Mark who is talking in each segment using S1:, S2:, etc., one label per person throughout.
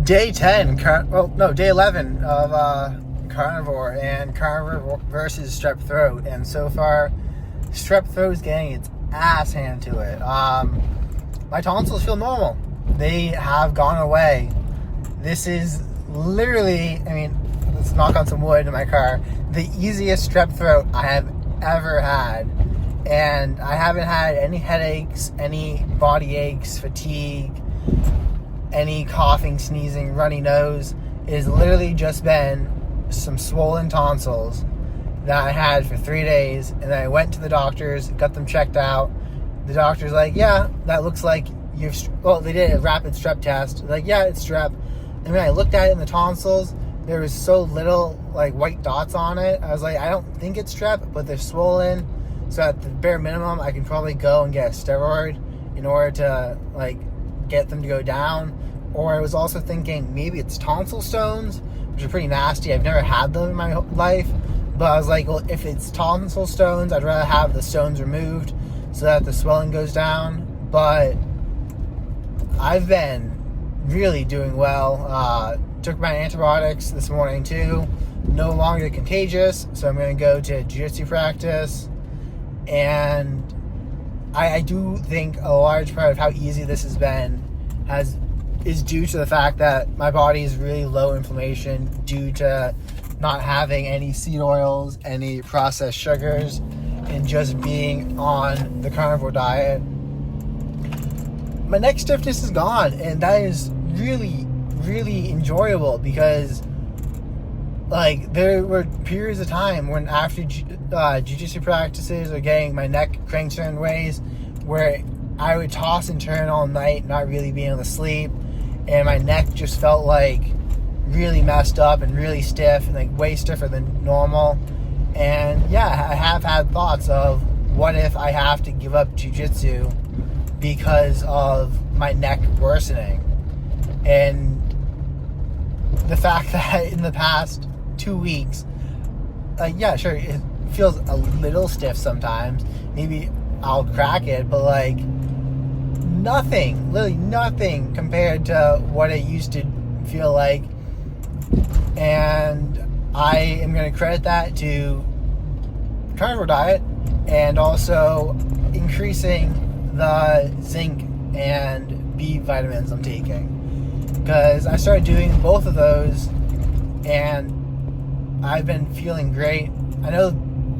S1: day 10, day 11 of Carnivore and Carnivore versus Strep Throat. And so far, Strep Throat is getting its ass handed to it. My tonsils feel normal. They have gone away. This is literally, let's knock on some wood in my car, the easiest Strep Throat I have ever had. And I haven't had any headaches, any body aches, fatigue, any coughing, sneezing, runny nose. It has literally just been some swollen tonsils that I had for 3 days. And then I went to the doctors, got them checked out. The doctor's like, yeah, that looks like they did a rapid strep test. Like, yeah, it's strep. And when I looked at it in the tonsils, there was so little white dots on it. I was like, I don't think it's strep, but they're swollen. So at the bare minimum, I can probably go and get a steroid in order to get them to go down. Or I was also thinking maybe it's tonsil stones, which are pretty nasty. I've never had them in my life. But I was like, well, if it's tonsil stones, I'd rather have the stones removed so that the swelling goes down. But I've been really doing well. Took my antibiotics this morning too. No longer contagious, so I'm going to go to jiu-jitsu practice. And I do think a large part of how easy this has been is due to the fact that my body is really low inflammation due to not having any seed oils, any processed sugars, and just being on the carnivore diet. My neck stiffness is gone, and that is really, really enjoyable because there were periods of time when after jiu-jitsu practices or getting my neck cranked certain ways where I would toss and turn all night, not really being able to sleep, and my neck just felt really messed up and really stiff and way stiffer than normal. And yeah, I have had thoughts of what if I have to give up jiu-jitsu because of my neck worsening. And the fact that in the past 2 weeks, sure, it feels a little stiff sometimes. Maybe I'll crack it, but nothing, literally nothing compared to what it used to feel like. And I am going to credit that to carnivore diet and also increasing the zinc and B vitamins I'm taking. Because I started doing both of those and I've been feeling great. I know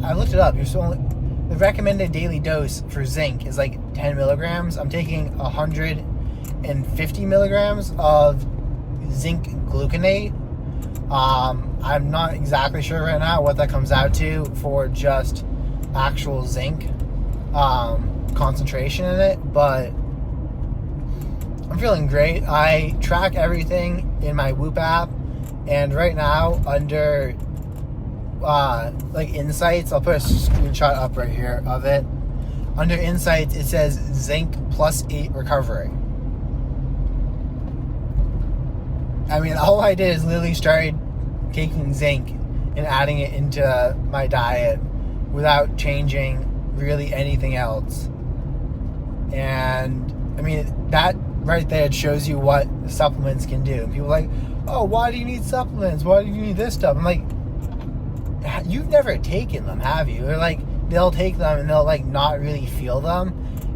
S1: I looked it up. The recommended daily dose for zinc is 10 milligrams. I'm taking 150 milligrams of zinc gluconate. I'm not exactly sure right now what that comes out to for just actual zinc concentration in it, but I'm feeling great. I track everything in my Whoop app, and right now under insights, I'll put a screenshot up right here of it. Under insights, it says zinc +8 recovery. All I did is literally started taking zinc and adding it into my diet without changing really anything else. And that right there shows you what supplements can do. And people are like, oh, why do you need supplements? Why do you need this stuff? I'm like, you've never taken them, have you? Or they'll take them and they'll not really feel them.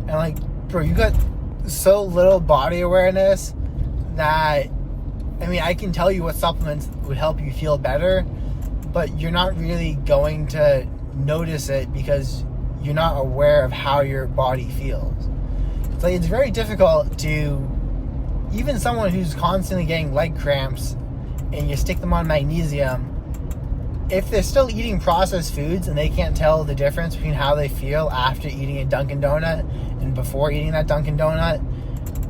S1: And bro, you got so little body awareness that I can tell you what supplements would help you feel better, but you're not really going to notice it because you're not aware of how your body feels. It's very difficult to, even someone who's constantly getting leg cramps and you stick them on magnesium, if they're still eating processed foods and they can't tell the difference between how they feel after eating a Dunkin' Donut and before eating that Dunkin' Donut,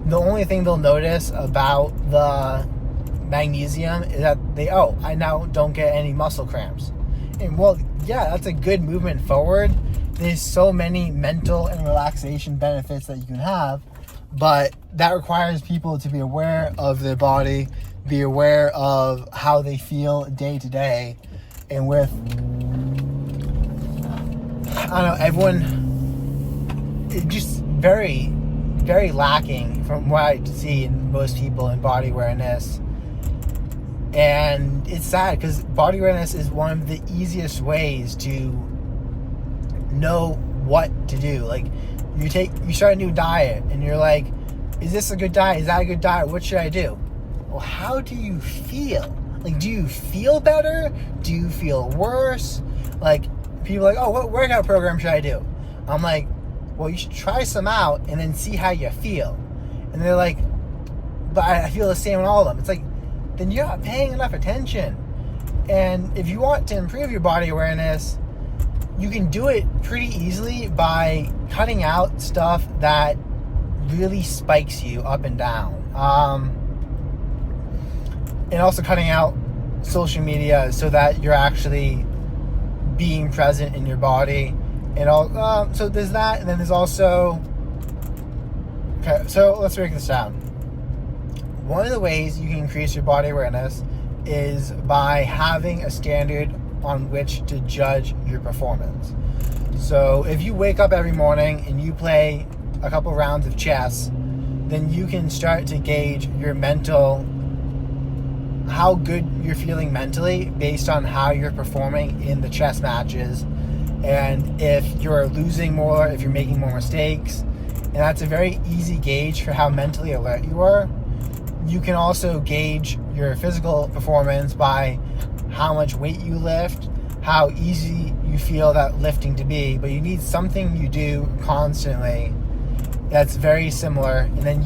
S1: the only thing they'll notice about the magnesium is that I now don't get any muscle cramps. And that's a good movement forward. There's so many mental and relaxation benefits that you can have, but that requires people to be aware of their body, be aware of how they feel day to day. And with, everyone, it's just very, very lacking from what I see in most people in body awareness. And it's sad because body awareness is one of the easiest ways to know what to do. Like, you start a new diet and you're like, is this a good diet? Is that a good diet? What should I do? Well, how do you feel? Like, do you feel better? Do you feel worse? Like, people are like, oh, what workout program should I do? I'm like, well, you should try some out and then see how you feel. And they're like, but I feel the same in all of them. It's like, then you're not paying enough attention. And if you want to improve your body awareness, you can do it pretty easily by cutting out stuff that really spikes you up and down. And also cutting out social media so that you're actually being present in your body. And all. So there's that, and then there's also... Okay, so let's break this down. One of the ways you can increase your body awareness is by having a standard on which to judge your performance. So if you wake up every morning and you play a couple rounds of chess, then you can start to gauge your how good you're feeling mentally based on how you're performing in the chess matches. And if you're losing more, if you're making more mistakes, and that's a very easy gauge for how mentally alert you are. You can also gauge your physical performance by how much weight you lift, how easy you feel that lifting to be, but you need something you do constantly that's very similar, and then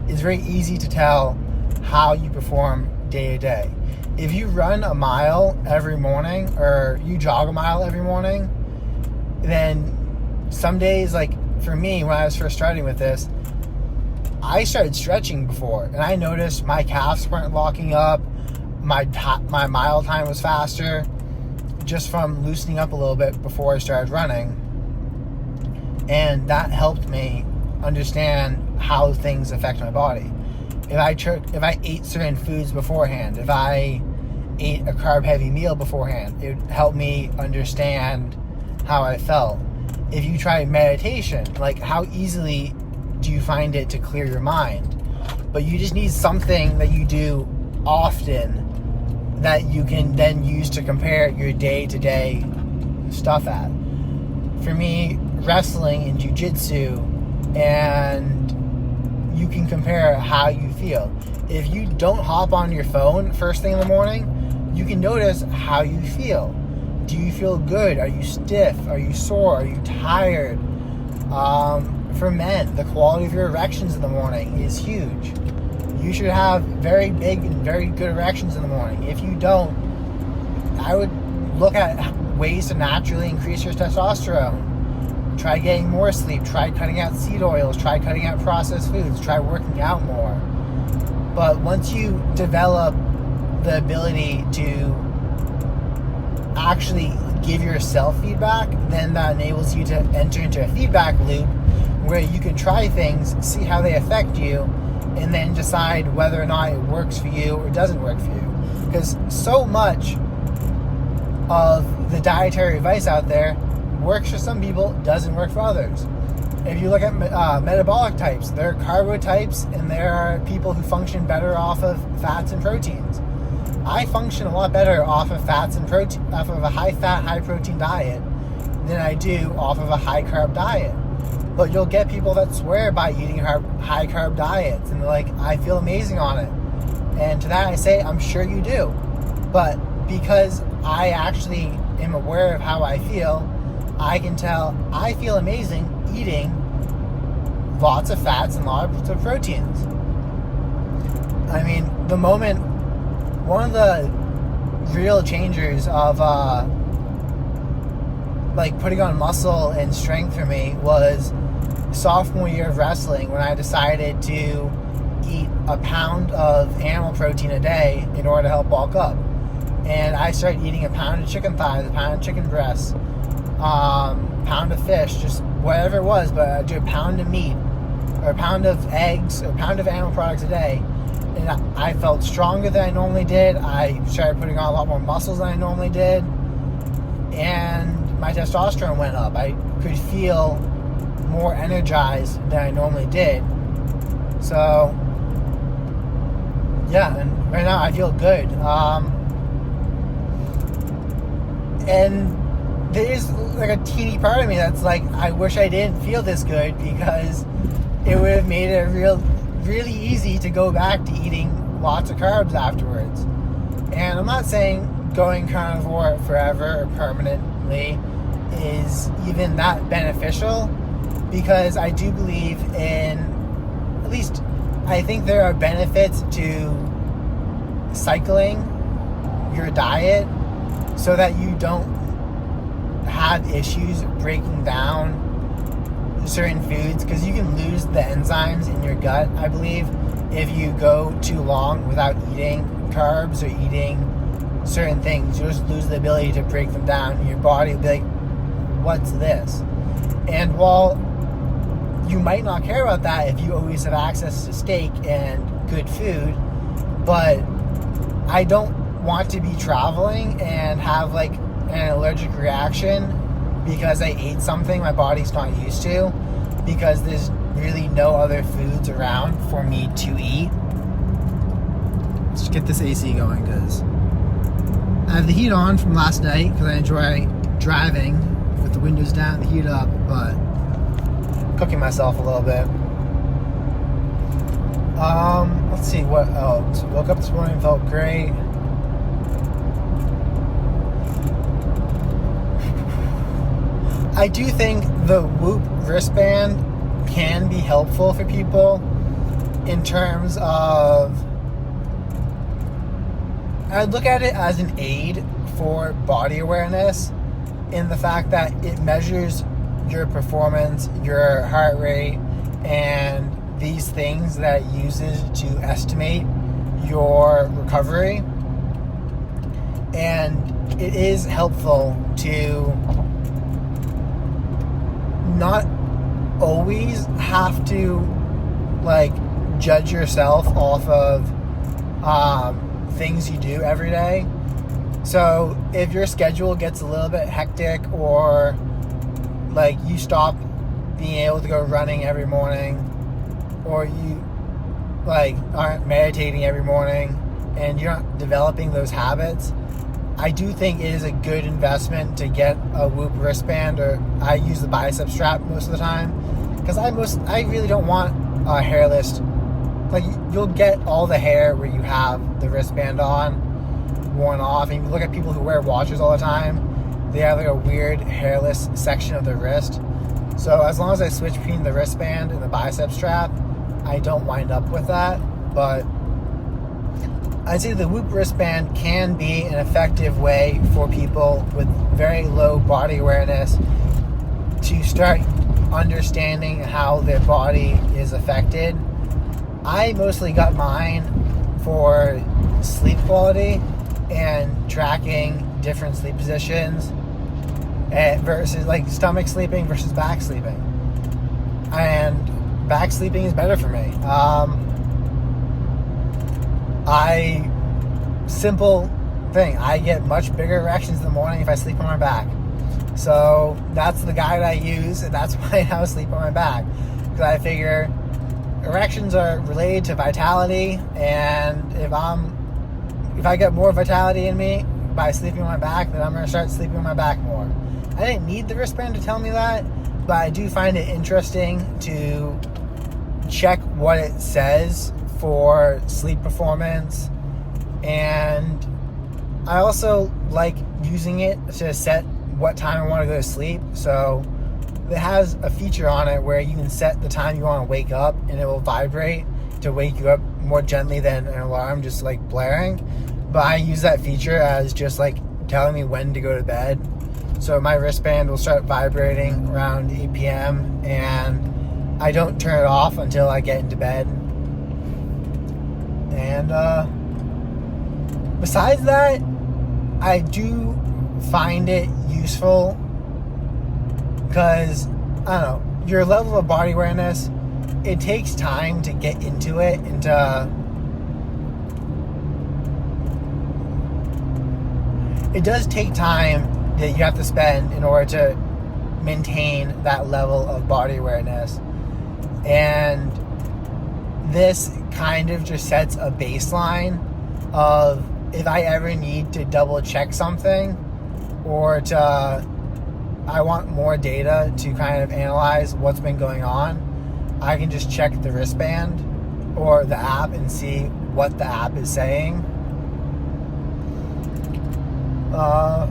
S1: it's very easy to tell how you perform day to day. If you run a mile every morning, or you jog a mile every morning, then some days, like for me, when I was first starting with this, I started stretching before, and I noticed my calves weren't locking up, my mile time was faster, just from loosening up a little bit before I started running. And that helped me understand how things affect my body. If I ate certain foods beforehand, if I ate a carb-heavy meal beforehand, it helped me understand how I felt. If you try meditation, like how easily do you find it to clear your mind? But you just need something that you do often that you can then use to compare your day-to-day stuff at. For me, wrestling and jiu-jitsu, and you can compare how you feel. If you don't hop on your phone first thing in the morning, you can notice how you feel. Do you feel good? Are you stiff? Are you sore? Are you tired? For men, the quality of your erections in the morning is huge. You should have very big and very good erections in the morning. If you don't, I would look at ways to naturally increase your testosterone. Try getting more sleep. Try cutting out seed oils. Try cutting out processed foods. Try working out more. But once you develop the ability to actually give yourself feedback, then that enables you to enter into a feedback loop where you can try things, see how they affect you, and then decide whether or not it works for you or doesn't work for you. Because so much of the dietary advice out there works for some people, doesn't work for others. If you look at metabolic types, there are carbo types, and there are people who function better off of fats and proteins. I function a lot better off of fats and protein, off of a high-fat, high-protein diet than I do off of a high-carb diet. But you'll get people that swear by eating high-carb diets, and they're like, I feel amazing on it. And to that I say, I'm sure you do. But because I actually am aware of how I feel, I can tell I feel amazing eating lots of fats and lots of proteins. I mean, one of the real changers of like putting on muscle and strength for me was sophomore year of wrestling, when I decided to eat a pound of animal protein a day in order to help bulk up. And I started eating a pound of chicken thighs, a pound of chicken breasts, pound of fish, just whatever it was, but I'd do a pound of meat, or a pound of eggs, or a pound of animal products a day. And I felt stronger than I normally did. I started putting on a lot more muscles than I normally did. And my testosterone went up. I could feel more energized than I normally did. So, yeah, and right now I feel good. And there's like a teeny part of me that's like, I wish I didn't feel this good, because it would have made it really easy to go back to eating lots of carbs afterwards. And I'm not saying going carnivore forever or permanently is even that beneficial, because I do believe in, at least I think there are benefits to cycling your diet so that you don't have issues breaking down certain foods, because you can lose the enzymes in your gut, I believe, if you go too long without eating carbs or eating certain things. You just lose the ability to break them down, and your body will be like, what's this? And while you might not care about that if you always have access to steak and good food, but I don't want to be traveling and have like an allergic reaction because I ate something my body's not used to, because there's really no other foods around for me to eat. Let's just get this AC going, because I have the heat on from last night because I enjoy driving with the windows down, the heat up, but cooking myself a little bit. Let's see what else. Woke up this morning, felt great. I do think the Whoop wristband can be helpful for people in terms of, I look at it as an aid for body awareness, in the fact that it measures your performance, your heart rate, and these things that it uses to estimate your recovery. And it is helpful to not always have to like judge yourself off of things you do every day. So if your schedule gets a little bit hectic, or like you stop being able to go running every morning, or you like aren't meditating every morning and you're not developing those habits, I do think it is a good investment to get a Whoop wristband, or I use the bicep strap most of the time, because I really don't want a hairless, like you'll get all the hair where you have the wristband on worn off. And you look at people who wear watches all the time, they have like a weird hairless section of their wrist. So as long as I switch between the wristband and the bicep strap, I don't wind up with that. But I'd say the Whoop wristband can be an effective way for people with very low body awareness to start understanding how their body is affected. I mostly got mine for sleep quality and tracking different sleep positions, versus like stomach sleeping versus back sleeping. And back sleeping is better for me. Simple thing, I get much bigger erections in the morning if I sleep on my back. So that's the guide I use, and that's why I now sleep on my back, because I figure erections are related to vitality, and if I get more vitality in me by sleeping on my back, then I'm going to start sleeping on my back more. I didn't need the wristband to tell me that, but I do find it interesting to check what it says for sleep performance. And I also like using it to set what time I want to go to sleep. So it has a feature on it where you can set the time you want to wake up, and it will vibrate to wake you up more gently than an alarm just like blaring. But I use that feature as just like telling me when to go to bed. So my wristband will start vibrating around 8 p.m. and I don't turn it off until I get into bed. And besides that, I do find it useful because, I don't know, your level of body awareness, it takes time to get into it, it does take time that you have to spend in order to maintain that level of body awareness. And this kind of just sets a baseline of if I ever need to double check something or I want more data to kind of analyze what's been going on, I can just check the wristband or the app and see what the app is saying. I'm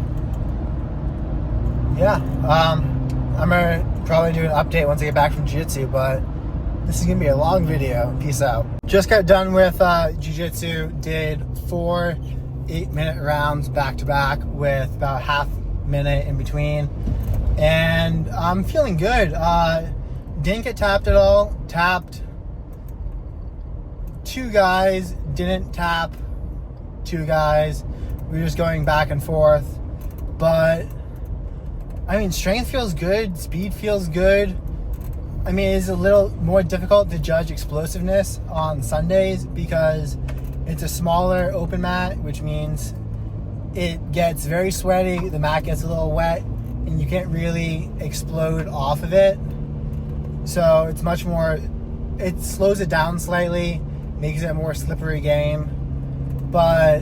S1: gonna probably do an update once I get back from jiu-jitsu, but this is gonna be a long video. Peace out. Just got done with jiu-jitsu. Did 4 8-minute rounds back to back with about half minute in between, and I'm feeling good. Didn't get tapped at all. Tapped 2 guys, didn't tap 2 guys. We were just going back and forth, but I mean, strength feels good, speed feels good. I mean, it's a little more difficult to judge explosiveness on Sundays because it's a smaller open mat, which means it gets very sweaty, the mat gets a little wet, and you can't really explode off of it. So it's much more, it slows it down slightly, makes it a more slippery game. But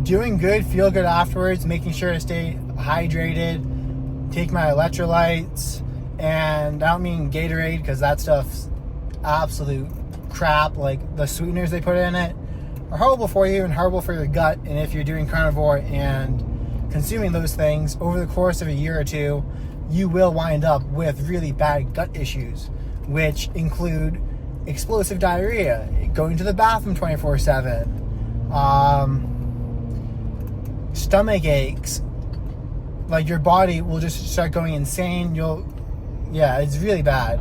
S1: doing good, feel good afterwards, making sure to stay hydrated, take my electrolytes, and I don't mean Gatorade because that stuff's absolute crap. Like, the sweeteners they put in it are horrible for you and horrible for your gut. And if you're doing carnivore and consuming those things over the course of a year or two, you will wind up with really bad gut issues, which include explosive diarrhea, going to the bathroom 24/7, stomach aches. Like, your body will just start going insane. It's really bad.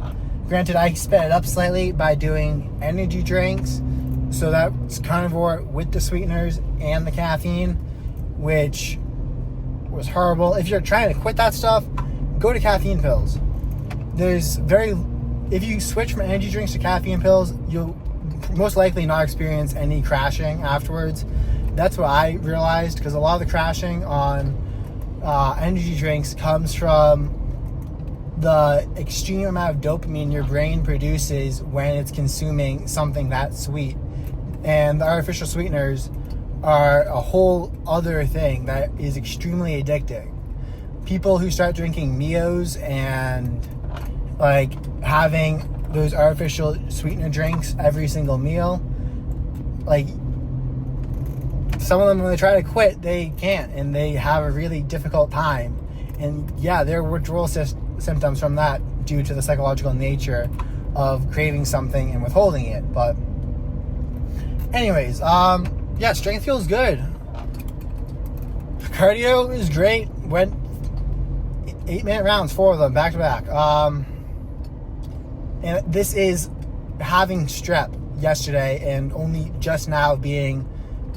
S1: Granted, I sped it up slightly by doing energy drinks. So that's carnivore with the sweeteners and the caffeine, which was horrible. If you're trying to quit that stuff, go to caffeine pills. If you switch from energy drinks to caffeine pills, you'll most likely not experience any crashing afterwards. That's what I realized, because a lot of the crashing on energy drinks comes from the extreme amount of dopamine your brain produces when it's consuming something that sweet. And the artificial sweeteners are a whole other thing that is extremely addicting. People who start drinking Mios and like having those artificial sweetener drinks every single meal, like, some of them, when they try to quit, they can't, and they have a really difficult time. And yeah, there are withdrawal symptoms from that due to the psychological nature of craving something and withholding it. But anyways, strength feels good. Cardio is great. Went 8-minute rounds, 4 of them back to back. And this is having strep yesterday and only just now being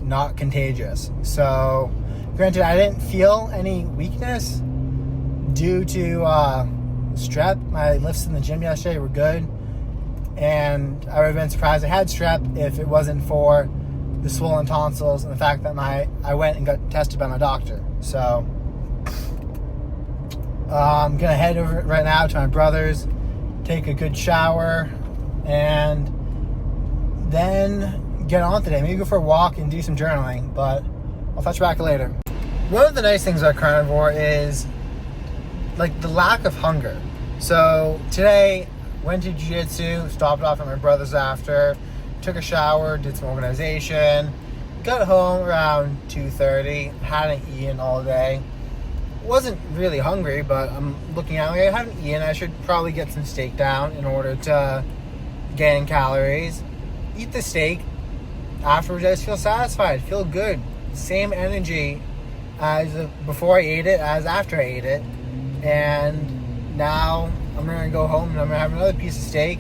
S1: not contagious. So granted, I didn't feel any weakness due to strep. My lifts in the gym yesterday were good, and I would have been surprised I had strep if it wasn't for the swollen tonsils and the fact that I went and got tested by my doctor. So I'm gonna head over right now to my brother's, take a good shower, and then get on today. Maybe go for a walk and do some journaling, but I'll touch back later. One of the nice things about carnivore is like the lack of hunger. So today, went to jiu-jitsu, stopped off at my brother's after, took a shower, did some organization, got home around 2:30, hadn't eaten all day. Wasn't really hungry, but I'm looking at it, I haven't eaten. I should probably get some steak down in order to gain calories. Eat the steak. Afterwards, I just feel satisfied, feel good. Same energy as before I ate it as after I ate it. And now I'm going to go home and I'm going to have another piece of steak.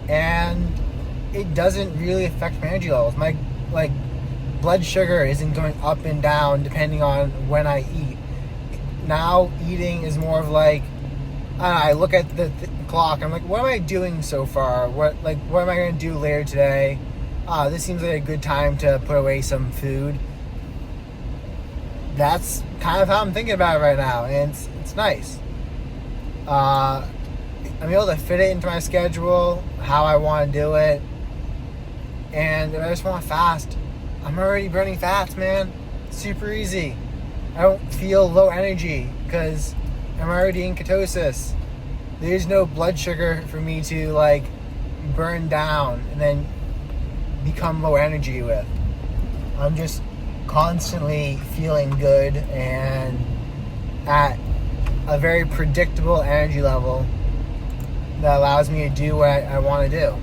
S1: And it doesn't really affect my energy levels. My blood sugar isn't going up and down depending on when I eat. Now eating is more of like, I look at the clock, I'm like, what am I doing so far? What am I going to do later today? This seems like a good time to put away some food. That's kind of how I'm thinking about it right now, and it's nice. I'm able to fit it into my schedule, how I want to do it, And if I just want to fast, I'm already burning fats, man. Super easy. I don't feel low energy because I'm already in ketosis. There's no blood sugar for me to like burn down and then become low energy with. I'm just constantly feeling good and at a very predictable energy level that allows me to do what I want to do.